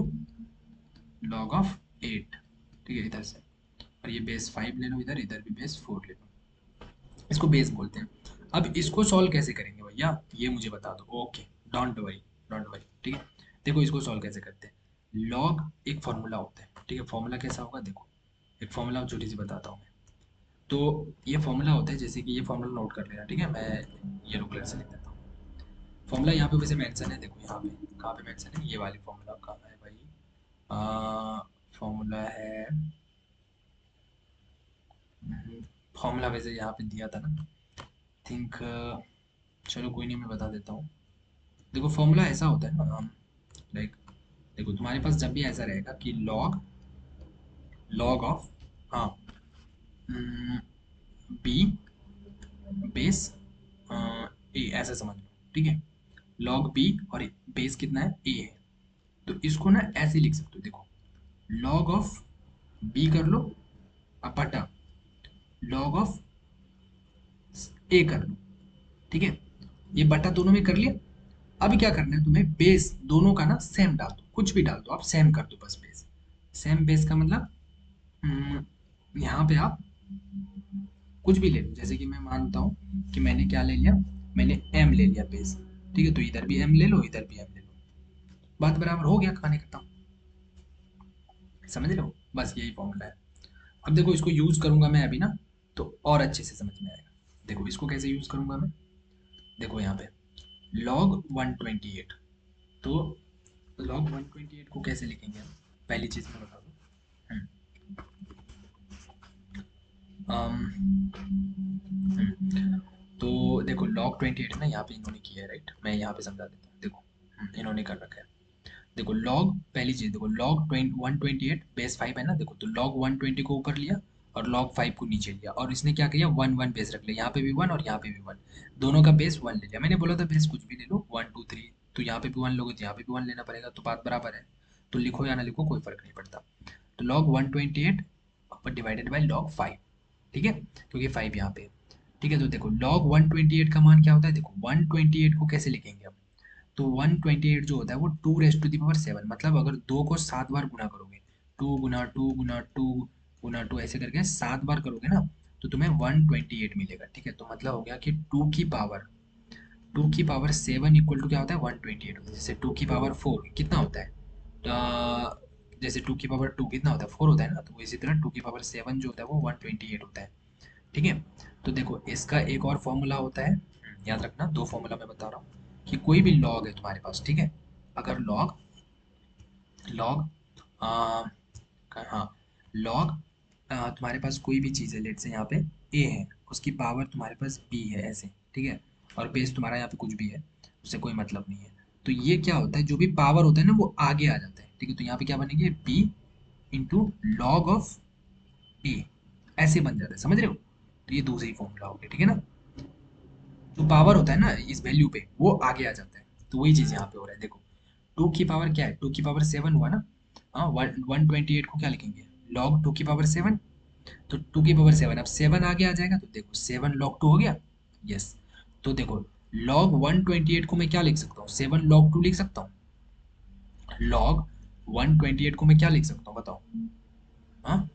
log of 8, ठीक है, इधर से, और ये बेस 5 ले लो इधर, इधर भी बेस 4 ले लो, इसको बेस बोलते हैं। अब इसको सॉल्व कैसे करेंगे भैया, ये मुझे बता दो। Okay, don't worry, don't worry, ठीक है। देखो इसको सॉल्व कैसे करते हैं। लॉग एक फॉर्मूला होता है, ठीक है। फॉर्मूला कैसा होगा, देखो एक फॉर्मूला छोटी सी बताता हूँ मैं। तो ये फॉर्मूला होता है, जैसे कि ये फॉर्मूला नोट कर लेना, ठीक है। मैं येलो कलर से लिख देता हूँ। फॉर्मूला यहाँ पे वैसे मेंशन है, देखो यहाँ पे कहाँ पे मेंशन है, ये वाली फॉर्मूला कहाँ है भाई। फॉर्मूला है, फॉर्मूला वैसे यहाँ पे दिया था ना, थिंक, चलो कोई नहीं, मैं बता देता हूँ। देखो फॉर्मूला ऐसा होता है ना, लाइक देखो तुम्हारे पास जब भी ऐसा रहेगा कि लॉग लॉग ऑफ, हाँ, बी बेस ए, ऐसा समझ लो, ठीक है। लॉग बी और बेस कितना है, ए है। तो इसको ना ऐसे लिख सकते हो, देखो लॉग ऑफ बी कर लो अपटा लॉग ऑफ ए कर लो, ठीक है। ये बटा दोनों में कर लिया। अभी क्या करना है तुम्हें, बेस दोनों का ना सेम डाल दो, कुछ भी डाल दो, आप सेम कर दो बस। बेस सेम, बेस का मतलब यहाँ पे आप कुछ भी ले लो, जैसे कि मैं मानता हूँ कि मैंने क्या ले लिया, मैंने एम ले लिया बेस, ठीक है। तो इधर भी एम ले लो, इधर भी एम ले लो, बात बराबर हो गया, कहानी खत्म। समझ रहे हो, बस यही फॉर्मूला है। अब देखो इसको यूज करूंगा मैं अभी ना, तो और अच्छे से समझ में आएगा। देखो इसको कैसे यूज करूंगा मैं, देखो यहाँ पे log 128, तो log 128 को कैसे लिखेंगे हम, पहली चीज मैं बता दूं। तो देखो log 28 ना, यहाँ पे इन्होंने किया है, राइट। मैं यहाँ पे समझा देता हूँ, देखो इन्होंने कर रखा है। देखो लॉग, पहली चीज देखो लॉग 128 बेस 5 है ना, देखो तो लॉग 120 को ऊपर लिया और लॉग 5 को नीचे लिया, और इसने क्या किया, 1 1 बेस रख लिया, यहाँ पे भी 1 और यहाँ पे भी 1, दोनों का बेस 1 ले लिया। मैंने बोला था बेस कुछ भी ले लो, 1 2 3, तो यहाँ पे भी 1 लोगे तो यहाँ पे भी 1 लेना पड़ेगा, तो बात बराबर है। तो लिखो या ना लिखो कोई फर्क नहीं पड़ता। तो लॉग 128 डिवाइडेड बाई लॉग 5, ठीक है, क्योंकि 5 यहाँ पे है। ठीक है, तो देखो log 128 का मान क्या होता है, देखो 128 को कैसे लिखेंगे हम, तो 128 जो होता है वो 2 raised to the power 7, मतलब अगर 2 को 7 बार गुना करोगे, 2 गुना 2 गुना 2 गुना 2 ऐसे करके 7 बार करोगे ना, तो तुम्हें 128 मिलेगा, ठीक है। तो मतलब हो गया कि 2 की पावर 7 इक्वल टू क्या होता है, 128 होता है। जैसे 2 की पावर 4 कितना होता है, जैसे 2 की पावर 2 कितना होता है, 4 होता है ना, तो इसी तरह 2 की पावर 7 जो होता है वो 128 होता है, ठीक है। तो देखो इसका एक और फॉर्मूला होता है, याद रखना, दो फॉर्मूला मैं बता रहा हूँ, कि कोई भी लॉग है तुम्हारे पास, ठीक है, अगर लॉग लॉग हाँ, लॉग तुम्हारे पास कोई भी चीज़ है, लेट से यहाँ पे ए है, उसकी पावर तुम्हारे पास बी है ऐसे, ठीक है, और बेस तुम्हारा यहाँ पे कुछ भी है, उससे कोई मतलब नहीं है। तो ये क्या होता है, जो भी पावर होता है ना वो आगे आ जाता है, ठीक है। तो यहाँ पे क्या बनेगी, बी इंटू लॉग ऑफ ए, ऐसे बन जाता है, समझ रहे हो। तो ये दूसरी फॉर्मूला हो गई, ठीक है ना। जो पावर होता है ना इस वैल्यू पे, वो आगे आ जाता है। तो वही चीज़ यहाँ पे हो रहा है, देखो 2 की पावर क्या है, 2 की पावर 7 हुआ ना। हाँ, 128 को क्या लिखेंगे, लॉग 2 की पावर 7, तो 2 की पावर 7, अब 7 आगे आ जाएगा, तो देखो 7 log 2 हो गया, यस। तो देखो लॉग 128 को मैं क्या लिख सकता हूँ, 7 log 2 लिख सकता हूँ। लॉग 128 को मैं क्या लिख सकता हूँ बताओ, हाँ,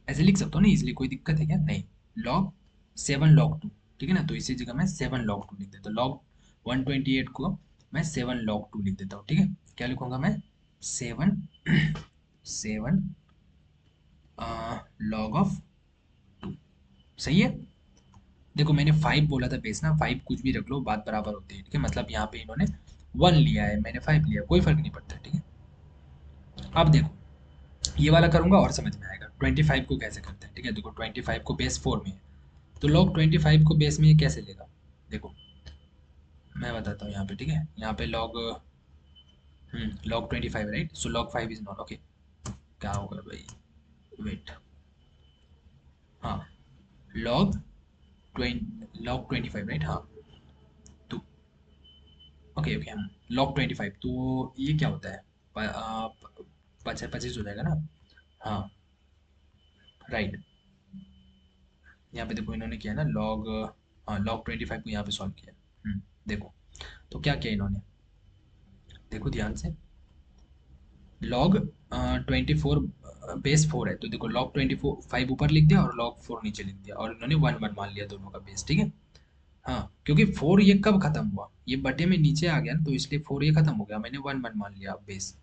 ऐसे लिख सकता हूँ ना, इसलिए कोई दिक्कत है क्या, नहीं। लॉग 7 log 2, ठीक है ना, तो इसी जगह मैं 7 log 2 लिख देता हूँ। लॉग 128 को मैं 7 log 2 लिख देता हूँ, ठीक है। क्या लिखूंगा मैं, 7 log of 2, सही है। देखो मैंने 5 बोला था बेस ना, 5 कुछ भी रख लो, बात बराबर होती है, ठीक है। मतलब यहाँ पे इन्होंने 1 लिया है, मैंने 5 लिया, कोई फर्क नहीं पड़ता, ठीक है। अब देखो ये वाला करूंगा और समझ में आएगा, 25 को कैसे करते हैं, ठीक है। देखो 25 को बेस 4 में है, तो लॉग 25 को बेस में ये कैसे लेगा, देखो मैं बताता हूँ यहाँ पे, ठीक है। यहाँ पे log 25, right, so log 5 is not okay. क्या होगा भाई, वेट, हाँ, लॉग 25, राइट, हाँ। तो ओके ओके, हम log 25, तो ये क्या होता है, 25 हो जाएगा ना, हाँ, राइट। यहाँ पे देखो इन्होंने किया ना लॉग, हाँ log 25 को यहाँ पे सॉल्व किया। देखो तो क्या किया इन्होंने, देखो ध्यान से, लॉग 24 बेस 4 है, तो देखो लॉग 24 5 ऊपर लिख दिया और लॉग 4 नीचे लिख दिया, और इन्होंने 1 1 मान लिया दोनों का बेस, ठीक है। हाँ, क्योंकि 4 ये कब खत्म हुआ, ये बटे में नीचे आ गया ना, तो इसलिए 4 ये खत्म हो गया, मैंने 1 1 मान लिया बेस।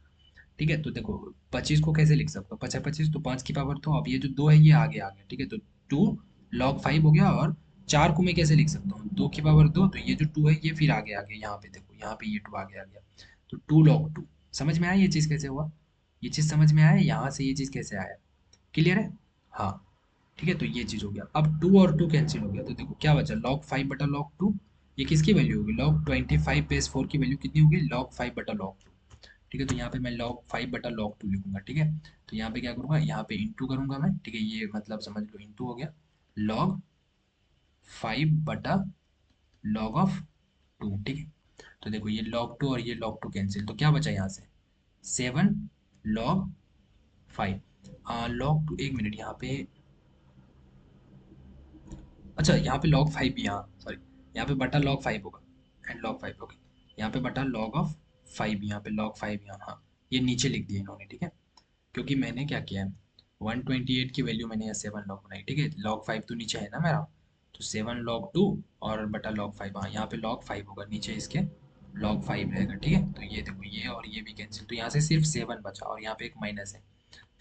ठीक है, तो देखो 25 को कैसे लिख सकते हो, 25 25 तो 5 की पावर, तो अब ये जो 2 है ये आगे आ गया, ठीक है, तो 2 log 5 हो गया। और 4 को मैं कैसे लिख सकता हूँ, 2 की पावर 2, तो ये जो 2 है ये फिर आगे आ गया, यहाँ पे देखो यहाँ पे ये 2 आगे आ गया, तो 2 log 2। समझ में आया ये चीज़ कैसे हुआ, ये चीज़ समझ में आया, यहाँ से ये चीज़ कैसे आया, क्लियर है। हाँ, ठीक है, तो ये चीज़ हो गया। अब 2 और 2 कैंसिल हो गया, तो देखो क्या बचा, log 5 बटा log 2, ये किसकी वैल्यू होगी, log 25 बेस 4 की वैल्यू कितनी होगी, log 5 बटा log 2। ठीक है, तो यहाँ पे मैं log 5 बटा log 2 लिखूंगा, ठीक है। तो यहाँ पे क्या करूंगा, यहाँ पे इंटू करूंगा मैं, ठीक है, ये मतलब समझ लो इंटू हो गया, log 5 बटा log ऑफ 2, ठीक है। तो देखो ये log 2 और ये log 2 कैंसिल, तो क्या बचा यहाँ से, 7 log 5। log 2, एक मिनट यहाँ पे, अच्छा यहाँ पे log 5 भी, यहाँ सॉरी, यहाँ पे बटा log 5 होगा, एंड log 5, ओके। यहाँ पे बटा log ऑफ 5, यहाँ पे log 5 यहाँ, हाँ ये नीचे लिख दिया इन्होंने, ठीक है। क्योंकि मैंने क्या किया है, 128 की वैल्यू मैंने यहाँ 7 लॉग बनाई, ठीक है, log 5 तो नीचे है ना मेरा, तो 7 log 2 और बटा log 5, हाँ यहाँ पे log 5 होगा, नीचे इसके log 5 रहेगा, ठीक है। तो ये देखो ये और ये भी कैंसिल, तो यहाँ से सिर्फ 7 बचा, और यहाँ पे एक माइनस है।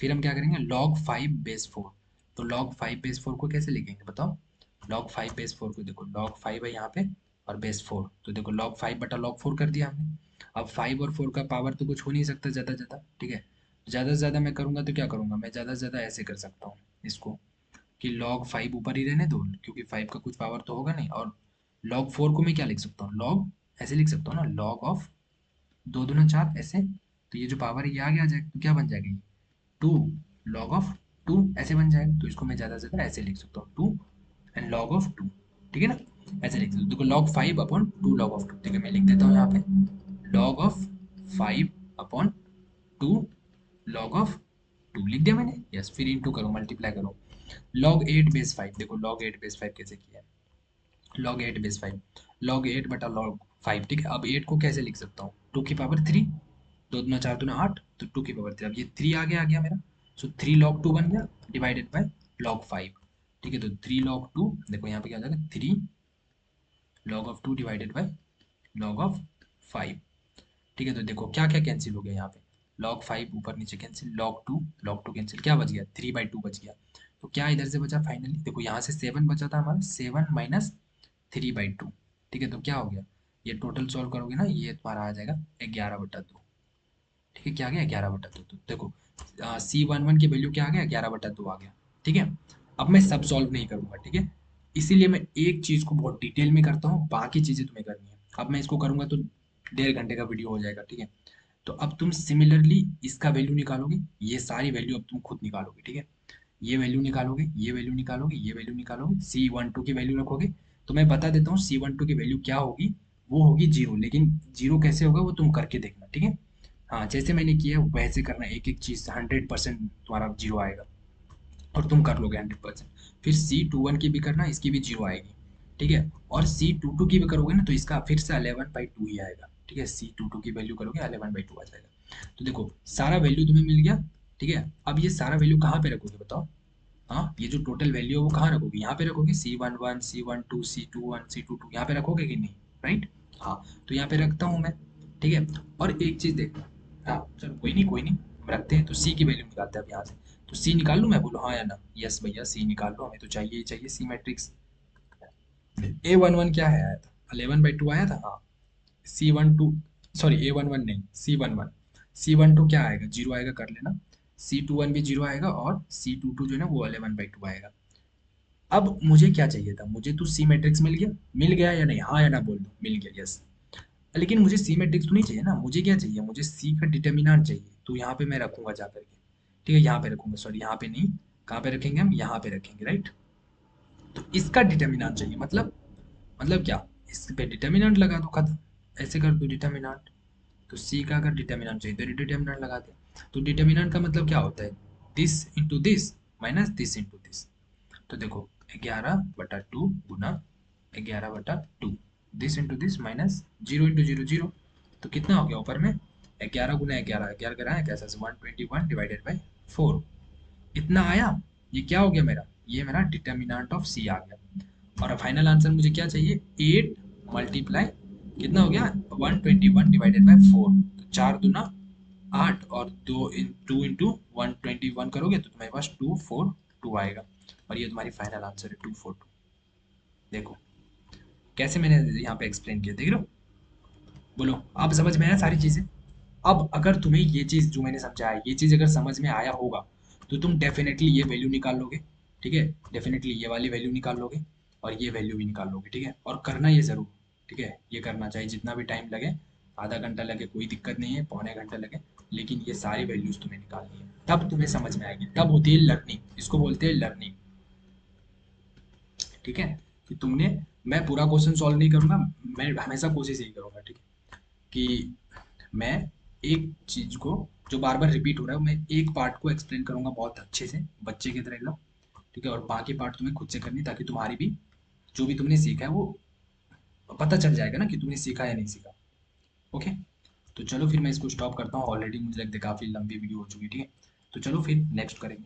फिर हम क्या करेंगे, log 5 बेस 4, तो log 5 बेस 4 को कैसे लिखेंगे बताओ, log 5 बेस 4 को देखो, log 5 है यहाँ पे और बेस 4, तो देखो log 5 बटा log 4 कर दिया हमने। अब 5 और 4 का पावर तो कुछ हो नहीं सकता ज़्यादा ज़्यादा, ठीक है। ज़्यादा से ज़्यादा मैं करूँगा तो क्या करूँगा, मैं ज़्यादा से ज़्यादा ऐसे कर सकता हूँ इसको, कि log 5 ऊपर ही रहने दो, क्योंकि 5 का कुछ पावर तो होगा नहीं, और log 4 को मैं क्या लिख सकता हूँ, log ऐसे लिख सकता हूँ ना, log ऑफ 2 दूना 4 ऐसे, तो ये जो पावर है ये आगे आ जाएगा, तो क्या बन जाएगा ये, 2 log ऑफ 2 ऐसे बन जाएगा, तो इसको मैं ज़्यादा से ज़्यादा ऐसे लिख सकता हूँ, 2 एंड log ऑफ 2, ठीक है ना, ऐसे लिख सकते हो। देखो log 5 अपॉन 2 log ऑफ 2, ठीक है, मैं लिख देता हूँ यहाँ पे log of 5 upon 2 log of 2 लिख दिया मैंने, यस, फिर इंटू करो, मल्टीप्लाई करो, log 8 बेस 5, देखो log 8 बेस 5 कैसे किया है, log 8 बेस 5, log 8 बटा log 5, ठीक है। अब 8 को कैसे लिख सकता हूँ, 2 की पावर 3, 2 दूना 4 दूना 8, तो 2 की पावर 3, अब ये 3 आगे आ गया मेरा, सो 3 log 2 बन गया, डिवाइडेड बाय log 5, ठीक है। तो 3 log 2, देखो यहाँ पे क्या हो जाएगा, 3 log of 2 divided by log of 5, ठीक है। तो देखो क्या क्या कैंसिल हो गया यहाँ पे, log 5 ऊपर नीचे कैंसिल, log 2 कैंसिल, क्या बच गया, 3/2 बच गया। तो क्या इधर से बचा फाइनली, देखो यहाँ से 7 बचा था हमारा, 7 माइनस 3/2, ठीक है। तो क्या हो गया, ये टोटल सॉल्व करोगे ना, ये तुम्हारा आ जाएगा 11/2, ठीक है। क्या आ गया, 11/2, तो देखो C11 की वैल्यू क्या आ गया, 11/2 आ गया, ठीक है। अब मैं सब सॉल्व नहीं करूंगा, ठीक है, इसीलिए मैं एक चीज को बहुत डिटेल में करता हूँ, बाकी चीजें तुम्हें करनी है। अब मैं इसको करूंगा तो 1.5 घंटे का वीडियो हो जाएगा, ठीक है। तो अब तुम सिमिलरली इसका वैल्यू निकालोगे, ये सारी वैल्यू अब तुम खुद निकालोगे, ठीक है। ये वैल्यू निकालोगे, ये वैल्यू निकालोगे, ये वैल्यू निकालोगे, C12 की वैल्यू रखोगे। तो मैं बता देता हूँ C12 की वैल्यू क्या होगी, वो होगी 0, लेकिन 0 कैसे होगा वो तुम करके देखना, ठीक है। हाँ, जैसे मैंने किया वैसे करना, एक एक चीज़ 100% तुम्हारा 0 आएगा, और तुम कर लोगे 100%। फिर C21 की भी करना, इसकी भी 0 आएगी, ठीक है। और C22 की भी करोगे ना, तो इसका फिर से 11/2 ही आएगा, ठीक है। C22 की वैल्यू करोगे 11/2 आ जाएगा। तो देखो सारा वैल्यू तुम्हें मिल गया, ठीक है। अब ये सारा वैल्यू कहाँ पे रखोगे बताओ, हाँ ये जो टोटल वैल्यू है वो कहाँ रखोगे, यहाँ पे रखोगे, C11 C12 C21 C22 यहाँ पे रखोगे कि नहीं, राइट। हाँ, तो यहाँ पे रखता हूँ मैं, ठीक है। और एक चीज देखो, हाँ चलो कोई नहीं कोई नहीं, हम रखते हैं, तो सी की वैल्यू निकालते हैं अब यहाँ से। तो सी निकाल लूँ मैं, बोलो हाँ या ना, यस भैया सी निकाल लो, हमें तो चाहिए ही चाहिए सी मैट्रिक्स। A11 क्या है आया था, 11/2 आया था, हाँ। C12, सॉरी A11 नहीं, C11, C12 क्या आएगा, 0 आएगा, कर लेना। C21 भी 0 आएगा, और C22 जो है ना वो 11/2 आएगा। अब मुझे क्या चाहिए था, मुझे तो सी मैट्रिक्स मिल गया या नहीं, हाँ या ना बोल दो, मिल गया, यस। लेकिन मुझे सी मैट्रिक्स तो नहीं चाहिए ना, मुझे क्या चाहिए, मुझे सी का डिटर्मिनेंट चाहिए, तो यहाँ पे मैं रखूंगा जा करके, ठीक है, यहाँ पे रखूंगा, सॉरी यहाँ पे नहीं, कहाँ पे रखेंगे हम, यहाँ पे रखेंगे, राइट। तो इसका डिटर्मिनेंट चाहिए, मतलब क्या, इस पे डिटर्मिनेंट लगा दो, खत्म, ऐसे कर दो डिटर्मिनेंट। तो सी का अगर डिटर्मिनेंट चाहिए तो डिटर्मिनेंट लगा दे। तो डिटर्मिनेंट का मतलब क्या होता है, this into this minus this into this. तो देखो 11/2 गुना 11/2, this into this minus 0 into 0 0, तो कितना हो गया ऊपर में 11 × 11, 11 है कैसा से 121 डिवाइडेड बाई 4, इतना आया। ये क्या हो गया मेरा, ये मेरा डिटर्मिनेंट ऑफ सी आ गया। और फाइनल आंसर मुझे क्या चाहिए, 8 मल्टीप्लाई कितना हो गया 121 डिवाइडेड बाई 4, तो 4 दूना 8 और 2 इंटू 121 करोगे तो तुम्हारे पास 242 आएगा। और ये तुम्हारी फाइनल आंसर है 242। देखो कैसे मैंने यहाँ पे एक्सप्लेन किया, देख रहे हो। बोलो आप समझ में आया सारी चीजें। अब अगर तुम्हें ये चीज जो मैंने समझाया, ये चीज अगर समझ में आया होगा तो तुम डेफिनेटली ये वैल्यू निकाल लोगे, ठीक है। डेफिनेटली ये वाली वैल्यू निकाल लोगे और ये वैल्यू भी निकाल लोगे, ठीक है। और करना ये जरूर, ठीक है, ये करना चाहिए जितना भी टाइम लगे, आधा घंटा लगे कोई दिक्कत नहीं है, पौने घंटा लगे, लेकिन ये सारी वैल्यूज तुम्हें निकालनी है, तब तुम्हें समझ में आएगी, तब होती है लर्निंग, इसको बोलते हैं लर्निंग, ठीक है। कि तुमने, मैं पूरा क्वेश्चन सॉल्व नहीं करूंगा, मैं हमेशा कोशिश यही करूंगा, ठीक है, कि मैं एक चीज को जो बार बार रिपीट हो रहा है, मैं एक पार्ट को एक्सप्लेन करूंगा बहुत अच्छे से बच्चे की तरह एकदम, ठीक है। और बाकी पार्ट तुम्हें खुद से करनी, ताकि तुम्हारी भी जो भी तुमने सीखा है वो पता चल जाएगा ना कि तुमने सीखा या नहीं सीखा। ओके, तो चलो फिर मैं इसको स्टॉप करता हूँ, ऑलरेडी मुझे लगता है काफी लंबी वीडियो हो चुकी है, ठीक है। तो चलो फिर नेक्स्ट करेंगे।